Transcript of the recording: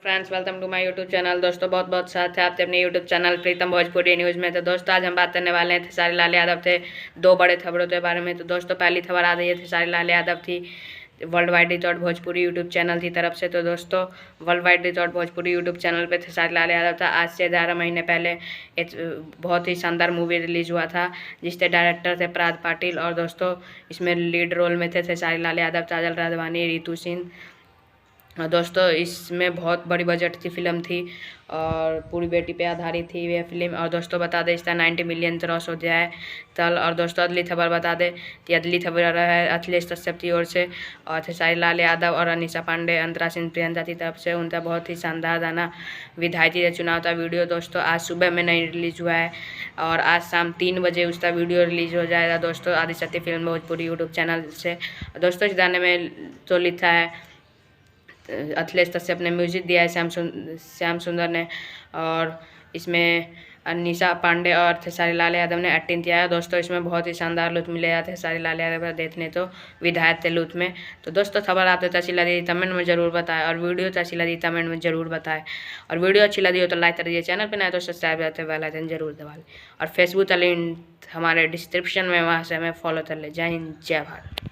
Friends, welcome to my YouTube channel. दोस्तों बहुत बहुत साथ है आपसे अपने YouTube channel Pritam Bhojpuri news में। तो दोस्तों आज हम बात करने वाले हैं खेसारी लाल यादव थे दो बड़े खबरों के बारे में। तो दोस्तों पहली खबर आ रही है खेसारी लाल यादव थी world wide record Bhojpuri YouTube channel की तरफ से। तो दोस्तों world wide record Bhojpuri YouTube channel पे खेसारी लाल यादव था। आज से 11 महीने पहले एक बहुत ही शानदार मूवी रिलीज़ हुआ था जिसके डायरेक्टर थे पराग पाटिल, और दोस्तों इसमें लीड रोल में थे खेसारी लाल यादव, काजल राघवानी, रितु सिंह। और दोस्तों इसमें बहुत बड़ी बजट की फ़िल्म थी और पूरी बेटी पे आधारित थी यह फिल्म। और दोस्तों बता दें इसका 90 मिलियन क्रॉस हो गया है कल। और दोस्तों अगली खबर बता दें कि अगली खबर है अखिलेश कश्यप की ओर से और खेसारी लाल यादव और अनीशा पांडे, अंतरा सिंह, प्रियंका की तरफ से उनका बहुत ही शानदार गाना विधायकी के चुनाव का वीडियो दोस्तों आज सुबह में नहीं रिलीज़ हुआ है और आज शाम 3 बजे उसका वीडियो रिलीज़ हो जाएगा दोस्तों Adishakti film Bhojpuri YouTube channel से। दोस्तों इस गाने में तो लिखा है अखिलेश कश्यप ने, म्यूजिक दिया है श्याम सुंदर ने, और इसमें अनीशा पांडे और खेसारी लाल यादव ने एक्टिंग किया है। दोस्तों इसमें बहुत ही शानदार लुत्फ मिलेगा खेसारी लाल यादव का देखने तो विधायक के लुत्फ में। तो दोस्तों खबर आपको अच्छी लगी कमेंट में ज़रूर बताएं और वीडियो अच्छी लगी कमेंट में ज़रूर बताएं। और वीडियो अच्छी लगी हो तो लाइक कर दीजिए, चैनल पर नए तो सब्सक्राइब करते बेल आइकन जरूर दबा लें और फेसबुक का लिंक हमारे डिस्क्रिप्शन में, वहाँ से हमें फॉलो कर ले। जय हिंद, जय भारत।